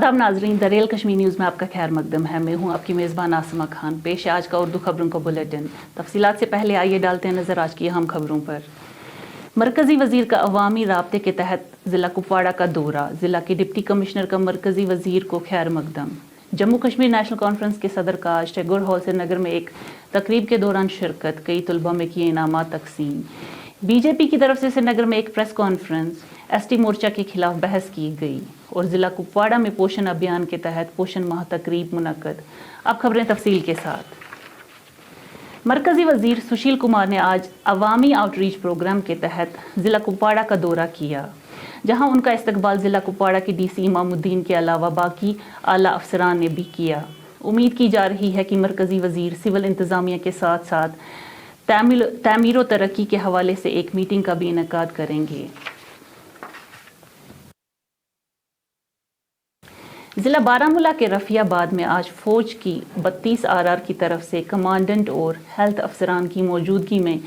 आदाब नाजरीन, दरेल कश्मीर न्यूज़ में आपका खैर मकदम है। मैं हूं आपकी मेज़बान आसमा खान। पेश है आज का उर्दू खबरों का बुलेटिन। तफसीलात से पहले आइए डालते हैं नज़र आज की अहम खबरों पर। मरकज़ी वज़ीर का अवामी राब्ते के तहत ज़िला कुपवाड़ा का दौरा, ज़िला के डिप्टी कमिश्नर का मरकज़ी वज़ीर को खैर मकदम। जम्मू कश्मीर नेशनल कॉन्फ्रेंस के सदर का आज टैगोर हॉल श्रीनगर में एक तकरीब के दौरान शिरकत, कई तलबा में किए इनामात तकसीम। बीजेपी की तरफ से श्रीनगर में एक प्रेस कॉन्फ्रेंस, एसटी मोर्चा के खिलाफ बहस की गई और ज़िला कुपवाड़ा में पोषण अभियान के तहत पोषण माह तकरीब मुनक्कद। अब खबरें तफसील के साथ। मरकज़ी वज़ीर सुशील कुमार ने आज अवामी आउटरीच प्रोग्राम के तहत ज़िला कुपवाड़ा का दौरा किया, जहां उनका इस्तकबाल ज़िला कुपवाड़ा के डीसी इमामुद्दीन के अलावा बाकी आला अफसरान ने भी किया। उम्मीद की जा रही है कि मरकज़ी वज़ीर सिविल इंतज़ामिया के साथ साथ तामीर व तरक्की के हवाले से एक मीटिंग का भी इनेकाद करेंगे। ज़िला बारामूला के रफ़ियाबाद में आज फ़ौज की 32 आरआर की तरफ से कमांडेंट और हेल्थ अफसरान की मौजूदगी में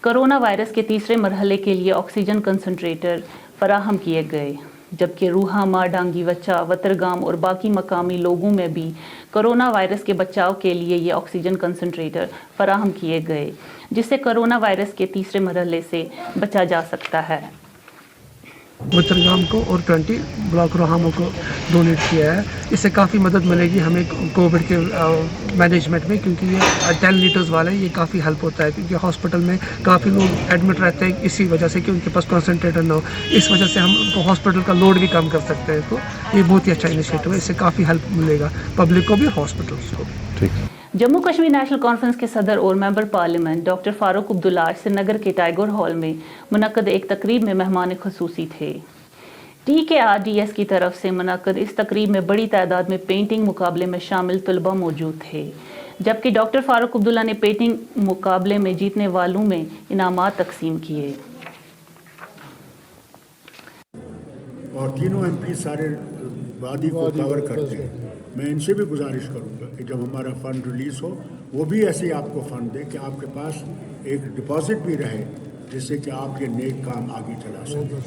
कोरोना वायरस के तीसरे मरहले के लिए ऑक्सीजन कंसनट्रेटर फराहम किए गए, जबकि रूहा, मारडांगी, वच्चा, वतरगाम और बाकी मकामी लोगों में भी कोरोना वायरस के बचाव के लिए ये ऑक्सीजन कंसनट्रेटर फराहम किए गए, जिससे कोरोना वायरस के तीसरे मरहले से बचा जा सकता है। वतरगाम को और 20 ब्लॉक रोहामो को डोनेट किया है। इससे काफ़ी मदद मिलेगी हमें कोविड के मैनेजमेंट में, क्योंकि ये 10 लीटर्स वाला है, ये काफ़ी हेल्प होता है, क्योंकि हॉस्पिटल में काफ़ी लोग एडमिट रहते हैं इसी वजह से कि उनके पास कंसनट्रेटर ना हो। इस वजह से हम हॉस्पिटल का लोड भी कम कर सकते हैं। तो ये बहुत ही अच्छा इनिशिएटिव है, इससे काफ़ी हेल्प मिलेगा पब्लिक को भी, हॉस्पिटल्स को भी। ठीक। जम्मू कश्मीर नेशनल कॉन्फ्रेंस के सदर और member parliament doctor Farooq Abdullah Srinagar के टाइगर हॉल में मुनक्कद एक तकरीब में मेहमान खुसूसी थे। TKRDS की तरफ से मुनक्कद इस तकरीब में बड़ी तादाद में पेंटिंग मुकाबले में शामिल तलबा मौजूद थे, जबकि डॉक्टर फारूक अब्दुल्ला ने पेंटिंग मुकाबले में जीतने वालों में इनामात तकसीम किए। और तीनों MP सारे वादी को कवर करते हैं। मैं इनसे भी गुजारिश करूंगा कि जब हमारा फ़ंड रिलीज़ हो, वो भी ऐसे ही आपको फ़ंड दे कि आपके पास एक डिपॉजिट भी रहे, जिससे कि आप ये नेक काम आगे चला सकें।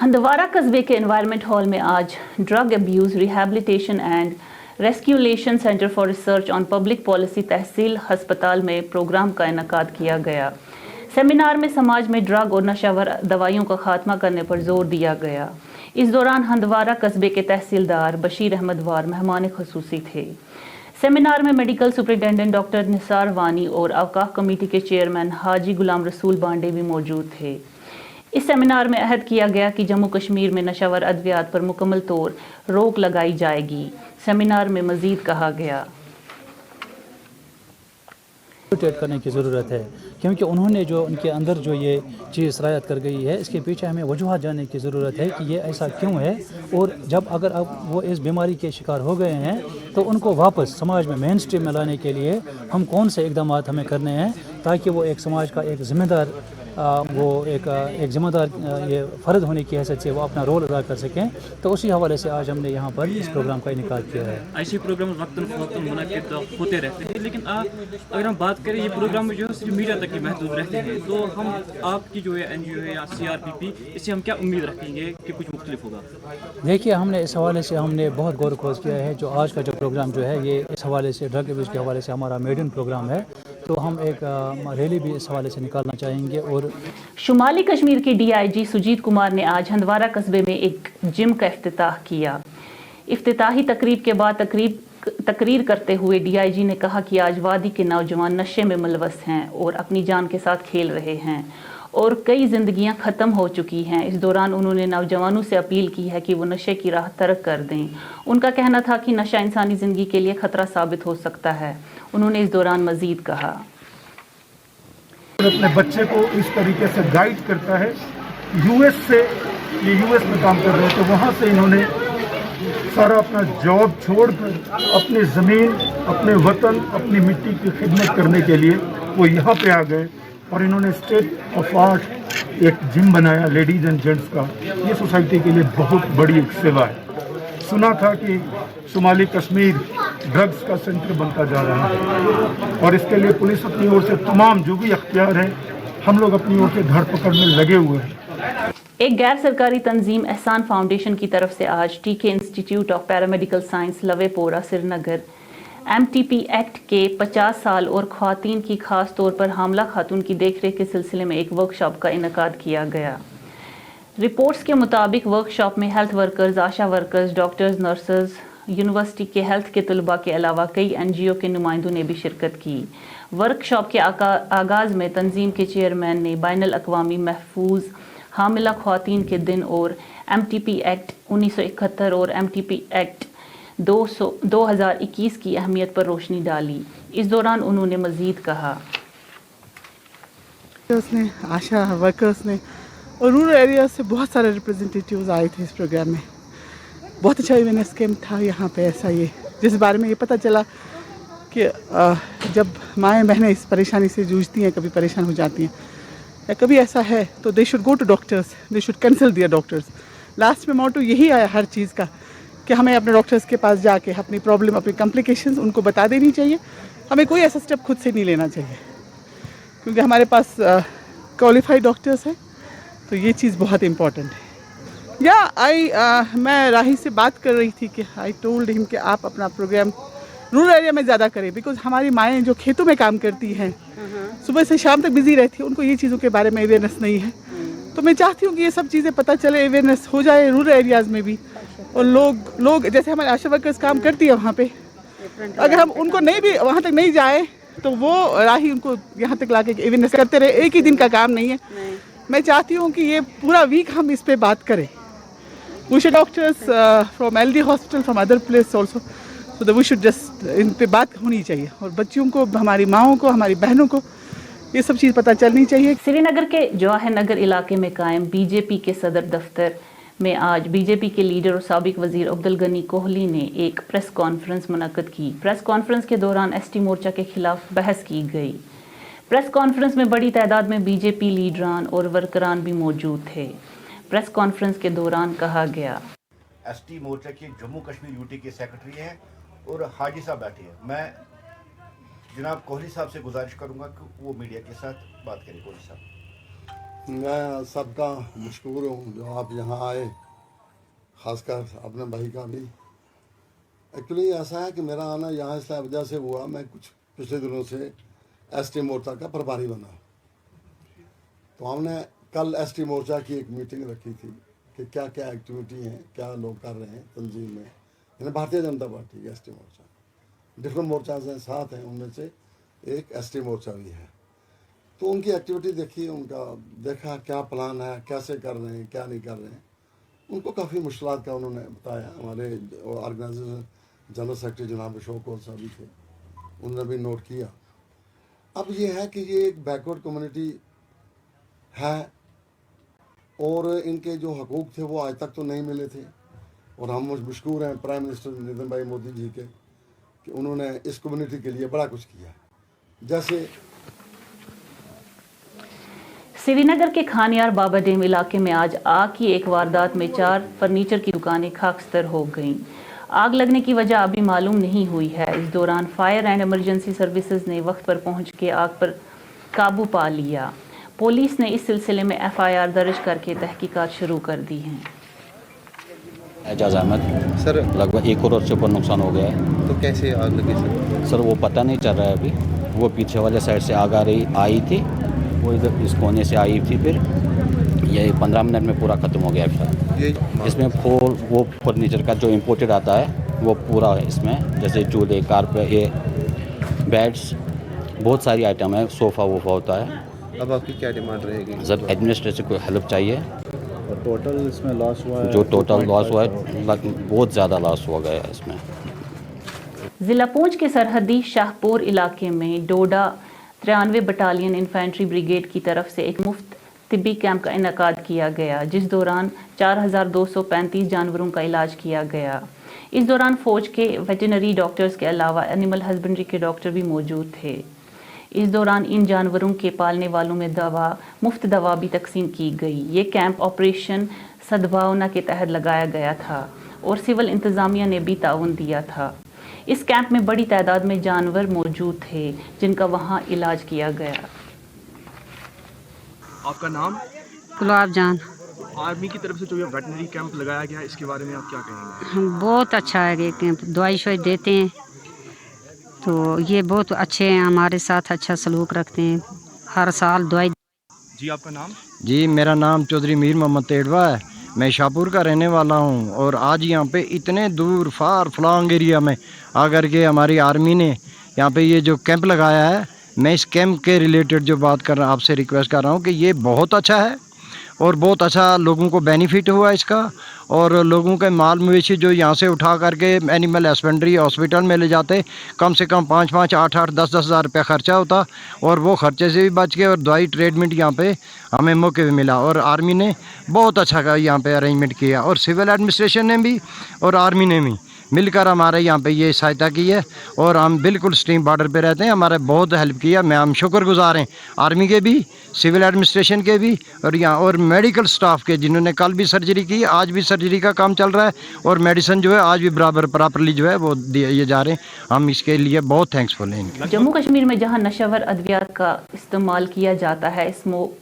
हंदवारा कस्बे के एनवायरनमेंट हॉल में आज drug abuse rehabilitation and resculation centre for research on public policy तहसील हस्पताल में प्रोग्राम का इनेकाद किया गया। सेमिनार में समाज में ड्रग और नशावर दवाइयों का खात्मा करने पर जोर दिया गया। इस दौरान हंदवारा कस्बे के तहसीलदार बशीर अहमद वार मेहमान खुसूसी थे। सेमिनार में मेडिकल सुपरिटेंडेंट डॉक्टर निसार वानी और अवकाफ कमेटी के चेयरमैन हाजी गुलाम रसूल बांडे भी मौजूद थे। इस सेमिनार में अहद किया गया कि जम्मू कश्मीर में नशावर अद्वियात पर मुकम्मल तौर रोक लगाई जाएगी। सेमिनार में मजीद कहा गया करने की ज़रूरत है, क्योंकि उन्होंने जो उनके अंदर जो ये चीज़ सरायत कर गई है, इसके पीछे हमें वजूहत जानने की ज़रूरत है कि ये ऐसा क्यों है, और जब अगर अब वो इस बीमारी के शिकार हो गए हैं तो उनको वापस समाज में मेन स्ट्रीम में लाने के लिए हम कौन से इकदाम हमें करने हैं, ताकि वो एक समाज का एक ज़िम्मेदार एक ज़िम्मेदार ये फ़र्द होने की हैसियत से वो अपना रोल अदा कर सकें। तो उसी हवाले से आज हमने यहाँ पर इस प्रोग्राम का इनेकाद किया है। ऐसे प्रोग्राम वक्तन मुनक़िद होते रहते हैं, लेकिन अगर हम बात करें ये प्रोग्राम जो है सिर्फ मीडिया तक ही महदूद रहते हैं, तो हम आपकी जो है NGO है या CRPP, इससे हम क्या उम्मीद रखेंगे कि कुछ मुख्तलिफ होगा? देखिए, हमने इस हवाले से हमने बहुत गौर खोज किया है। जो आज का जो प्रोग्राम जो है, ये इस हवाले से ड्रग अब्यूज़ के हवाले से हमारा मेडन प्रोग्राम है, तो हम एक रैली भी इस हवाले से निकालना चाहेंगे। और शुमाली कश्मीर के DIG सुजीत कुमार ने आज हंदवारा कस्बे में एक जिम का इफ्तिताह किया। इफ्तिताही तकरीब के बाद तकरीर करते हुए DIG ने कहा कि आज वादी के नौजवान नशे में मुलवस हैं और अपनी जान के साथ खेल रहे हैं और कई जिंदगियां ख़त्म हो चुकी हैं। इस दौरान उन्होंने नौजवानों से अपील की है कि वो नशे की राह तर्क कर दें। उनका कहना था कि नशा इंसानी ज़िंदगी के लिए ख़तरा साबित हो सकता है। उन्होंने इस दौरान मज़ीद कहा, अपने बच्चे को इस तरीके से गाइड करता है। US में काम कर रहे थे, वहाँ से इन्होंने सारा अपना जॉब छोड़कर अपनी ज़मीन, अपने वतन, अपनी मिट्टी की खिदमत करने के लिए वो यहाँ पे आ गए और इन्होंने स्टेट ऑफ आर्ट एक जिम बनाया लेडीज़ एंड जेंट्स का। ये सोसाइटी के लिए बहुत बड़ी एक सेवा है। सुना था कि शुमाली कश्मीर ड्रग्स का सेंटर बनता जा रहा है और इसके लिए पुलिस अपनी ओर से तमाम जो भी अख्तियार हैं हम लोग अपनी ओर से धर पकड़ने लगे हुए हैं। एक गैर सरकारी तंजीम एहसान फाउंडेशन की तरफ से आज TK institute of paramedical science Lawaypora Srinagar MTP act के 50 साल और ख्वातीन की खास तौर पर हामला खातून की देखरेख के सिलसिले में एक वर्कशॉप का इनकाद किया गया। रिपोर्ट्स के मुताबिक वर्कशॉप में हेल्थ वर्कर्स, आशा वर्कर्स, डॉक्टर्स, नर्सेज, यूनिवर्सिटी के हेल्थ के तलबा के अलावा कई NGO के नुमाइंदों ने भी शिरकत की। वर्कशॉप के आगाज़ में तंजीम के चेयरमैन ने बैनुल अक़वामी महफूज हामिला ख्वातीन के दिन और MTP एक्ट 1971 और MTP एक्ट 2021 की अहमियत पर रोशनी डाली। इस दौरान उन्होंने मज़ीद कहा, ने आशा वर्कर्स ने और रूरल एरिया से बहुत सारे रिप्रेजेंटेटिव्स आए थे इस प्रोग्राम में। बहुत अच्छा अवेयरनेस कैंप था यहाँ पे। ऐसा ये जिस बारे में ये पता चला कि जब माएँ बहनें इस परेशानी से जूझती हैं, कभी परेशान हो जाती हैं या कभी ऐसा है तो they should go to doctors, they should consult their doctors. Last में मोटो यही आया हर चीज़ का कि हमें अपने डॉक्टर्स के पास जाके अपनी प्रॉब्लम, अपनी कॉम्प्लिकेशंस उनको बता देनी चाहिए। हमें कोई ऐसा स्टेप खुद से नहीं लेना चाहिए क्योंकि हमारे पास क्वालिफाइड डॉक्टर्स हैं, तो ये चीज़ बहुत इम्पॉर्टेंट है। मैं राही से बात कर रही थी कि आई टोल्ड हिम कि आप अपना प्रोग्राम रूरल एरिया में ज़्यादा करें, बिकॉज हमारी माएँ जो खेतों में काम करती हैं सुबह से शाम तक बिजी रहती है, उनको ये चीज़ों के बारे में अवेयरनेस नहीं है। तो मैं चाहती हूँ कि ये सब चीज़ें पता चले, अवेयरनेस हो जाए रूरल एरियाज़ में भी। और लोग जैसे हमारे आशा वर्कर्स काम करती है वहाँ पे, अगर हम उनको नहीं भी वहाँ तक नहीं जाए तो वो राही उनको यहाँ तक लाके अवेयरनेस करते रहे। एक ही दिन का काम नहीं है। मैं चाहती हूँ कि ये पूरा वीक हम इस पे बात करें। We should doctors from LD hospital, from other place also, so that we should just in पे बात होनी चाहिए और बच्चियों को, हमारी माओं को, हमारी बहनों को ये सब चीज़ पता चलनी चाहिए। श्रीनगर के जवाहर नगर इलाके में कायम BJP के सदर दफ्तर में आज BJP के लीडर और साबिक वजीर अब्दुल गनी कोहली ने एक प्रेस कॉन्फ्रेंस मुनक्कद की। प्रेस कॉन्फ्रेंस के दौरान ST मोर्चा के खिलाफ बहस की गई। प्रेस कॉन्फ्रेंस में बड़ी तादाद में BJP लीडरान और वर्करान भी मौजूद थे। प्रेस कॉन्फ्रेंस के दौरान कहा गया, ST मोर्चा के जम्मू कश्मीर UT के सेक्रेटरी हैं और हाजी साहब बैठे हैं। मैं जनाब कोहली साहब से गुजारिश करूंगा कि वो मीडिया के साथ बात करें। कोहली साहब, मैं सबका मशकूर हूँ जो आप यहाँ आए, ख़ासकर अपने भाई का भी। एक्चुअली ऐसा है कि मेरा आना यहाँ इस वजह से हुआ, मैं कुछ पिछले दिनों से ST मोर्चा का प्रभारी बना। तो हमने कल ST मोर्चा की एक मीटिंग रखी थी कि क्या क्या एक्टिविटी हैं, क्या लोग कर रहे हैं तंजीम में। यानी भारतीय जनता पार्टी ST मोर्चा, डिफरेंट मोर्चा हैं, साथ हैं, उनमें से एक ST मोर्चा भी है। तो उनकी एक्टिविटी देखी, उनका देखा क्या प्लान है, कैसे कर रहे हैं, क्या नहीं कर रहे हैं। उनको काफ़ी मुश्किलात का उन्होंने बताया। हमारे ऑर्गेनाइजेशन जनरल सेक्रेटरी जनाब अशोक और साहब भी थे, उन्होंने भी नोट किया। अब ये है कि ये एक बैकवर्ड कम्युनिटी है और इनके जो हकूक़ थे वो आज तक तो नहीं मिले थे। और हम मशकूर हैं प्राइम मिनिस्टर नरेंद्र भाई मोदी जी के कि उन्होंने इस कम्युनिटी के लिए बड़ा कुछ किया। जैसे श्रीनगर के खानियार बाबा डेम इलाके में आज आग की एक वारदात में 4 फर्नीचर की दुकानें खाकस्तर हो गईं। आग लगने की वजह अभी मालूम नहीं हुई है। इस दौरान फायर एंड इमरजेंसी सर्विसेज ने वक्त पर पहुंच के आग पर काबू पा लिया। पुलिस ने इस सिलसिले में FIR दर्ज करके तहकीकात शुरू कर दी हैं। एजाज अहमद सर, लगभग 1 करोड़ से ऊपर नुकसान हो गया है। तो कैसे आग लगी सर वो पता नहीं चल रहा है अभी। वो पीछे वाले साइड से आग आई थी, वो इधर इस कोने से आई थी, फिर ये 15 मिनट में पूरा ख़त्म हो गया सर। इसमें वो फर्नीचर का जो इम्पोर्टेड आता है वो पूरा है इसमें, जैसे चूल्हे, कारपेट, ये बेड्स, बहुत सारी आइटम है, सोफ़ा वोफ़ा होता है। अब आपकी क्या डिमांड रहेगी? सर एडमिनिस्ट्रेशन को हेल्प चाहिए। और टोटल इसमें लॉस हुआ है? जो टोटल लॉस हुआ है बहुत ज़्यादा लॉस हो गया है इसमें। ज़िला पूंछ के सरहदी शाहपुर इलाके में डोडा 93 बटालियन इन्फेंट्री ब्रिगेड की तरफ से एक मुफ्त तिब्बी कैंप का इनकाद किया गया, जिस दौरान 4235 जानवरों का इलाज किया गया। इस दौरान फौज के वेटरनरी डॉक्टर्स के अलावा एनिमल हस्बेंड्री के डॉक्टर भी मौजूद थे। इस दौरान इन जानवरों के पालने वालों में मुफ्त दवा भी तकसीम की गई। ये कैंप ऑपरेशन सद्भावना के तहत लगाया गया था और सिविल इंतज़ामिया ने भी ताउन दिया था। इस कैंप में बड़ी तादाद में जानवर मौजूद थे जिनका वहां इलाज किया गया। آپ کا نام؟ गुलाब जान। आर्मी की तरफ से जो ये वेटनरी कैंप लगाया गया है इसके बारे में आप क्या कहेंगे? बहुत अच्छा है ये कैंप, दवाई शवाई देते हैं तो ये बहुत अच्छे हैं, हमारे साथ अच्छा सलूक रखते हैं, हर साल दवाई। जी आपका नाम? जी मेरा नाम चौधरी मीर मोहम्मद तेड़वा है, मैं शाहपुर का रहने वाला हूँ और आज यहाँ पे इतने दूर फार फ्लांग एरिया में आकर के हमारी आर्मी ने यहाँ पे ये जो कैंप लगाया है, मैं इस कैंप के रिलेटेड जो बात कर रहा हूँ आपसे रिक्वेस्ट कर रहा हूँ कि ये बहुत अच्छा है और बहुत अच्छा लोगों को बेनिफिट हुआ इसका, और लोगों के माल मवेशी जो यहाँ से उठा करके एनिमल हस्बेंड्री हॉस्पिटल में ले जाते, कम से कम 5-5, 8-8, 10-10 हज़ार रुपया ख़र्चा होता और वो ख़र्चे से भी बच गए और दवाई ट्रीटमेंट यहाँ पे हमें मौके पे मिला, और आर्मी ने बहुत अच्छा यहाँ पे अरेंजमेंट किया और सिविल एडमिनिस्ट्रेशन ने भी और आर्मी ने भी मिलकर हमारे यहाँ पे ये सहायता की है और हम बिल्कुल स्ट्रीम बॉर्डर पे रहते हैं, हमारे बहुत हेल्प किया। मैं हम शुक्रगुजार हैं आर्मी के भी, सिविल एडमिनिस्ट्रेशन के भी और यहाँ और मेडिकल स्टाफ के, जिन्होंने कल भी सर्जरी की, आज भी सर्जरी का काम चल रहा है और मेडिसिन जो है आज भी बराबर प्रॉपरली जो है वो दिए जा रहे हैं। हम इसके लिए बहुत थैंक्सफुल हैं। जम्मू कश्मीर में जहां नशावर अद्वियात का इस्तेमाल किया जाता है,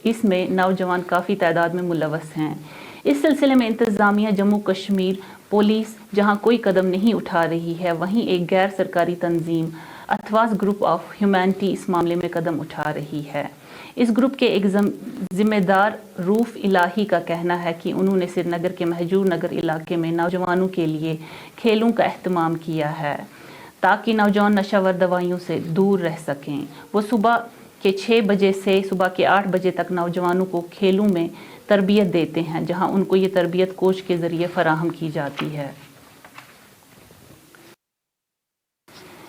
इसमें नौजवान काफ़ी तादाद में मुलव्वस हैं। इस सिलसिले में इंतज़ामिया जम्मू कश्मीर पुलिस जहां कोई कदम नहीं उठा रही है, वहीं एक गैर सरकारी तंजीम अथवास ग्रुप ऑफ ह्यूमैनिटी इस मामले में कदम उठा रही है। इस ग्रुप के एक जिम्मेदार रूफ इलाही का कहना है कि उन्होंने श्रीनगर के महजूर नगर इलाके में नौजवानों के लिए खेलों का अहतमाम किया है ताकि नौजवान नशावर दवाइयों से दूर रह सकें। वो सुबह के 6 बजे से सुबह के 8 बजे तक नौजवानों को खेलों में तरबियत देते हैं, जहां उनको ये तरबियत कोच के ज़रिए फराहम की जाती है।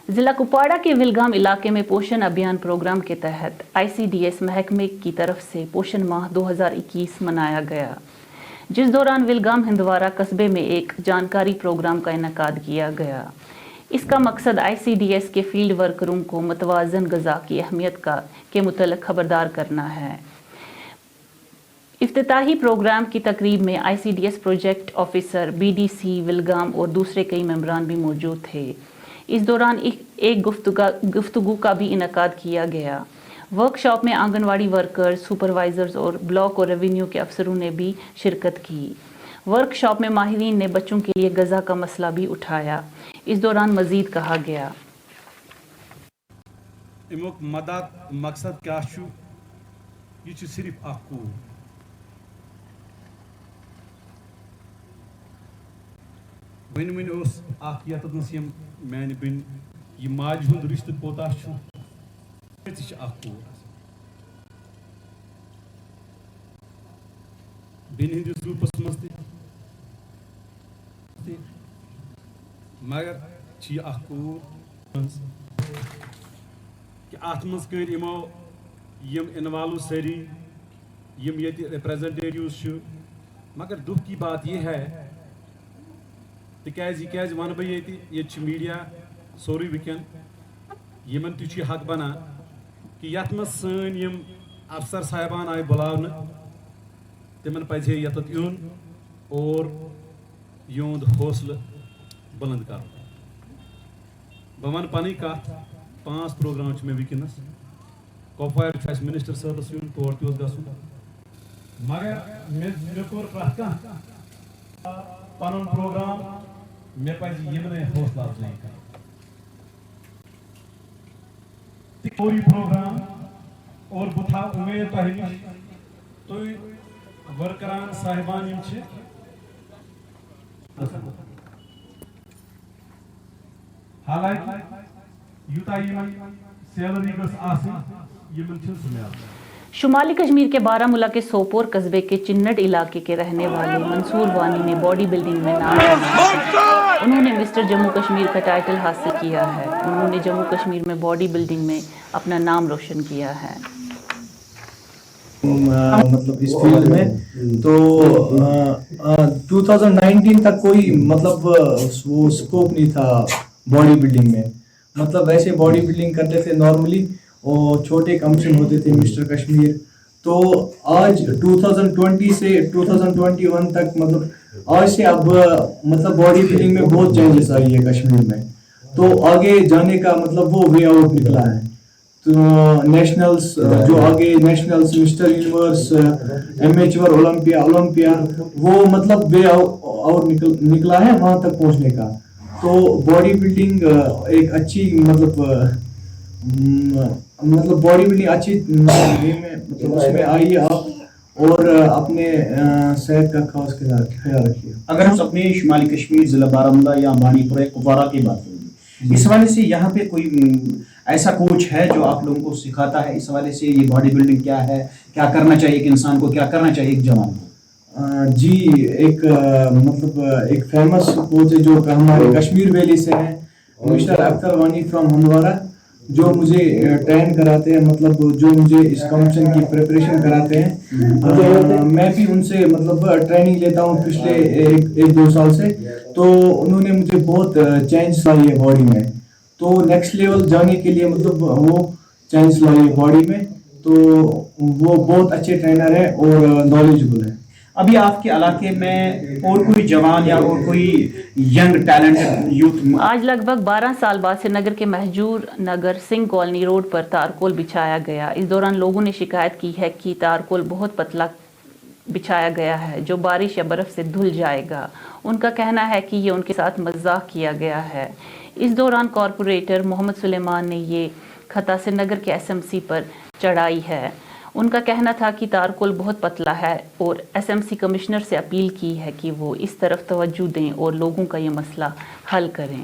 ज़िला कुपवाड़ा के विलगाम इलाके में पोषण अभियान प्रोग्राम के तहत ICDS महकमे की तरफ से पोषण माह 2021 मनाया गया, जिस दौरान विलगाम हिंदवारा कस्बे में एक जानकारी प्रोग्राम का इनेकाद किया गया। इसका मकसद ICDS के फील्ड वर्करों को मुतवाज़न ग़िज़ा की अहमियत के मुतल्लिक़ खबरदार करना है। इफ्तिताही प्रोग्राम की तकरीब में ICDS project officer BDC Vilgam और दूसरे कई मेंबरान भी मौजूद थे। इस दौरान एक गुफ्तगू का भी इनेकाद किया गया। वर्कशॉप में आंगनवाड़ी वर्कर्स, सुपरवाइजर्स और ब्लॉक और रेवेन्यू के अफसरों ने भी शिरकत की। वर्कशॉप में माहिरीन ने बच्चों के लिए ग़िज़ा का मसला भी उठाया। इस दौरान मज़ीद कहा गया, अमुक मकसद क्या छु, ये छु सिर्फ अक्कू वन यम मान बन यह माज हुंद रिश्त कोता बन हंदिस ग्रुपस मज मगर कि अत मज कर यमो यम इन्वॉल्व सारी यम ये रिप्रेजेंटेटिव्स, मगर दुख की बात यह है तिकाज वन बह ये मीडिया सोरी वुकन यमन तह हक बना कि यथ मज सन यम अफसर साहबान आए बुलावन तिमन पज यत यून और युंद हौसला बुलंद कर। बह वन पन कत 5 प्रोग्राम मे वनस कपवार मिनिस्टर साहबस यून तौर तोस गसन, मगर मे कोर प्रत कह पन प्रोग्राम मे पज यमन हौसला अफजाई कर पूरी प्रोग्राम और बह था उम्मीद तह नश तुम वर्करान साहिबान हालांकि यूता सैलरी गल शुमाली कश्मीर के बारामूला के सोपोर कस्बे के चिन्नट इलाके के रहने वाले मंसूर वानी ने बॉडी बिल्डिंग में नाम कमाया। उन्होंने मिस्टर जम्मू कश्मीर का टाइटल हासिल किया है। उन्होंने जम्मू कश्मीर में बॉडी बिल्डिंग में अपना नाम रोशन किया है। मतलब इस फील्ड में तो 2019 तक कोई मतलब वो स्कोप नहीं था बॉडी बिल्डिंग में। मतलब वैसे बॉडी बिल्डिंग करते थे नॉर्मली और छोटे कंपटीशन होते थे मिस्टर कश्मीर। तो आज 2020 से 2021 तक मतलब आज से अब मतलब बॉडी बिल्डिंग में बहुत चेंजेस आई है कश्मीर में। तो आगे जाने का मतलब वो वे आउट निकला है। नेशनल्स जो आगे nationals, mister universe, amateur Olympia वो मतलब वे और निकला है वहाँ तक पहुँचने का। तो बॉडी बिल्डिंग एक अच्छी मतलब बॉडी बिल्डिंग अच्छी मतलब उसमें आइए आप और अपने सेहत का खास ख्याल रखिए। अगर हम अपने शुमाली कश्मीर, ज़िला बारामूला या बानीपुर कुपवारा की बात करेंगे, इस हवाले से यहाँ पे कोई ऐसा कोच है जो आप लोगों को सिखाता है इस हवाले से ये बॉडी बिल्डिंग क्या है, क्या करना चाहिए एक इंसान को, क्या करना चाहिए एक जवान को? जी, एक मतलब एक फेमस कोच है जो हमारे कश्मीर वैली से है, मिस्टर अख्तर वानी फ्रॉम हंदवारा, जो मुझे ट्रेन कराते हैं, मतलब जो मुझे इस कॉम्पिटिशन की प्रिपरेशन कराते हैं। मैं भी उनसे मतलब ट्रेनिंग लेता हूँ पिछले एक दो साल से। तो उन्होंने मुझे बहुत चेंज लाई है बॉडी में। तो नेक्स्ट लेवल जाने के लिए मतलब वो चेंज लाई है बॉडी में। तो वो बहुत अच्छे ट्रेनर है और नॉलेजेबल है। अभी आपके इलाके में और कोई जवान या और कोई यंग टैलेंटेड यूथ? आज लगभग 12 साल बाद श्रीनगर के महजूर नगर सिंह कॉलोनी रोड पर तारकोल बिछाया गया। इस दौरान लोगों ने शिकायत की है कि तारकोल बहुत पतला बिछाया गया है जो बारिश या बर्फ से धुल जाएगा। उनका कहना है कि ये उनके साथ मजाक किया गया है। इस दौरान कॉरपोरेटर मोहम्मद सुलेमान ने ये खता श्रीनगर के एसएमसी पर चढ़ाई है। उनका कहना था कि तारकोल बहुत पतला है और एसएमसी कमिश्नर से अपील की है कि वो इस तरफ तवज्जो दें और लोगों का ये मसला हल करें।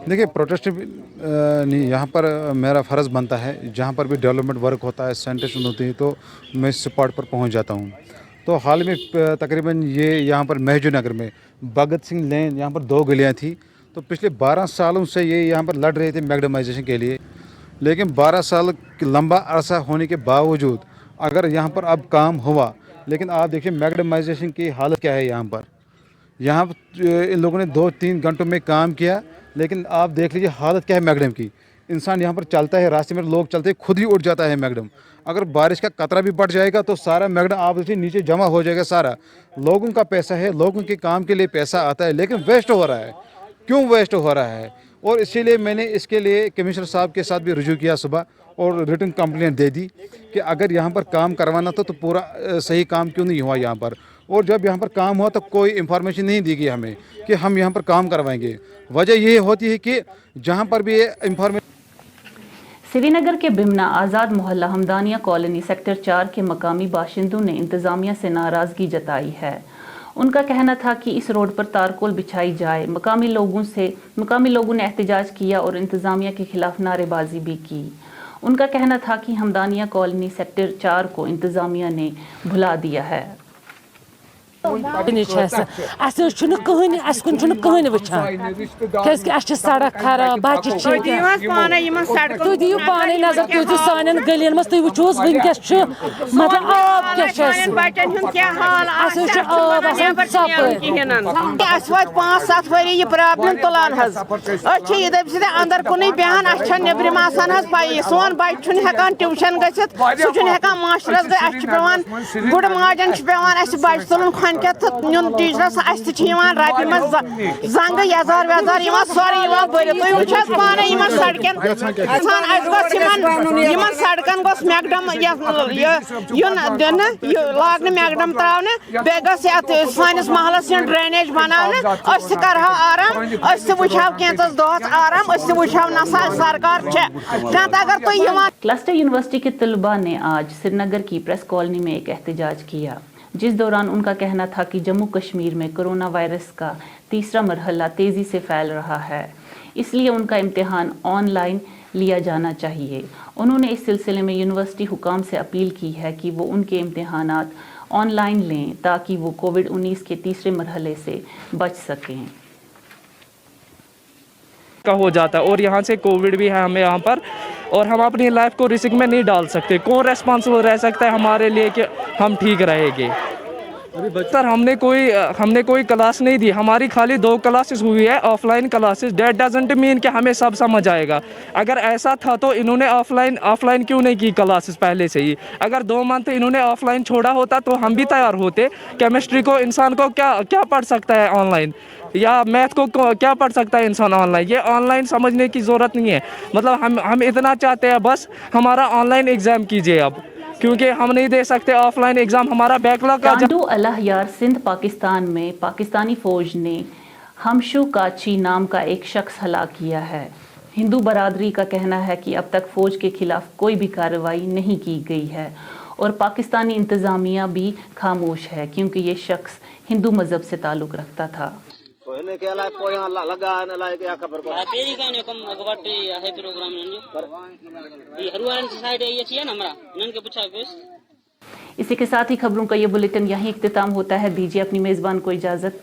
देखिए, प्रोटेस्ट नहीं, यहाँ पर मेरा फ़र्ज़ बनता है, जहाँ पर भी डेवलपमेंट वर्क होता है, सैनिटेशन होती है, तो मैं इस स्पॉट पर पहुँच जाता हूँ। तो हाल में तकरीबन ये यहाँ पर महजूर नगर में भगत सिंह लेन, यहाँ पर 2 गलियाँ थी। तो पिछले 12 सालों से ये यहाँ पर लड़ रहे थे मैग्डमाइजेशन के लिए, लेकिन 12 साल लंबा अरसा होने के बावजूद अगर यहाँ पर अब काम हुआ, लेकिन आप देखिए मैग्डमाइजेशन की हालत क्या है यहाँ पर। यहाँ इन लोगों ने 2-3 घंटों में काम किया, लेकिन आप देख लीजिए हालत क्या है मैगडम की। इंसान यहाँ पर चलता है, रास्ते में लोग चलते खुद ही उठ जाता है मैगडम। अगर बारिश का कतरा भी बढ़ जाएगा तो सारा मैगडम आप देखिए नीचे जमा हो जाएगा सारा। लोगों का पैसा है, लोगों के काम के लिए पैसा आता है, लेकिन वेस्ट हो रहा है। क्यों वेस्ट हो रहा है? और इसीलिए मैंने इसके लिए कमिश्नर साहब के साथ भी रुजू किया सुबह और रिटन कंप्लेंट दे दी कि अगर यहाँ पर काम करवाना था तो पूरा सही काम क्यों नहीं हुआ यहाँ पर। और जब यहाँ पर काम हुआ तो कोई इन्फॉर्मेशन नहीं दी गई हमें कि हम यहाँ पर काम करवाएंगे। वजह ये होती है कि जहाँ पर भी इन्फॉर्मेशन। श्रीनगर के बिमना आज़ाद मोहल्ला हमदानिया कॉलोनी सेक्टर 4 के मकामी बाशिंदों ने इंतज़ामिया से नाराज़गी जताई है। उनका कहना था कि इस रोड पर तारकोल बिछाई जाए। मकामी लोगों ने एहतजाज किया और इंतज़ामिया के खिलाफ नारेबाजी भी की। उनका कहना था कि हमदानिया कॉलोनी सेक्टर 4 को इंतज़ामिया ने भुला दिया है। सड़क खराब बच्चे तुम दिव पानी नजर तुम दिव सान गलियन मज तुम वुचोस वनकस मतलब आब क्या 5-7 वरी यह प्रॉब्लम तुलान अंदर कुन बेहान नबरम आसान पाई सोन बच्चे हेकान ट्यूशन गसित सह मास्टरस पेवान गुड़ माजन पेवान बच्चे तुलन नुन टीचरस रपि मज जंग यजार वेजार सोरे भर तुम वुच पाने सड़कन सड़कन गोस मैगडम दिन लाग मैगडम त्राने बे सानिस महलस ड्रेनेज बनाने करहा आराम वुचो कैंचस दोहस आराम वुचो नसा सरकार अगर तुम। क्लस्टर यूनिवर्सिटी के तलबा ने आज श्रीनगर की प्रेस कॉलोनी में एक एहतजाज किया, जिस दौरान उनका कहना था कि जम्मू कश्मीर में कोरोना वायरस का तीसरा मरहला तेज़ी से फैल रहा है, इसलिए उनका इम्तिहान ऑनलाइन लिया जाना चाहिए। उन्होंने इस सिलसिले में यूनिवर्सिटी हुकाम से अपील की है कि वो उनके इम्तिहानात ऑनलाइन लें ताकि वो कोविड-19 के तीसरे मरहले से बच सकें। का हो जाता है और यहाँ से कोविड भी है हमें यहाँ पर, और हम अपनी लाइफ को रिस्क में नहीं डाल सकते। कौन रेस्पॉन्सिबल रह सकता है हमारे लिए कि हम ठीक रहेंगे? सर हमने कोई क्लास नहीं दी, हमारी खाली 2 क्लासेस हुई है offline classes. That doesn't mean कि हमें सब समझ आएगा। अगर ऐसा था तो इन्होंने ऑफलाइन क्यों नहीं की क्लासेस पहले से ही? अगर 2 मंथ इन्होंने ऑफलाइन छोड़ा होता तो हम भी तैयार होते। केमिस्ट्री को इंसान को क्या पढ़ सकता है ऑनलाइन, या मैथ को क्या पढ़ सकता है इंसान ऑनलाइन? ये ऑनलाइन समझने की ज़रूरत नहीं है। मतलब हम इतना चाहते हैं बस हमारा ऑनलाइन एग्ज़ाम कीजिए अब, क्योंकि हम नहीं दे सकते ऑफलाइन एग्ज़ाम, हमारा बैकलॉग का। टांडू अलाहयार सिंध पाकिस्तान में पाकिस्तानी फ़ौज ने हमशु काची नाम का एक शख्स हलाक किया है। हिंदू बरादरी का कहना है कि अब तक फ़ौज के खिलाफ कोई भी कार्रवाई नहीं की गई है और पाकिस्तानी इंतज़ामिया भी खामोश है, क्योंकि ये शख्स हिंदू मज़हब से ताल्लुक़ रखता था। इसी के साथ ही खबरों का ये बुलेटिन यहीं इख्तिताम होता है। दीजिए अपनी मेज़बान को इजाज़त।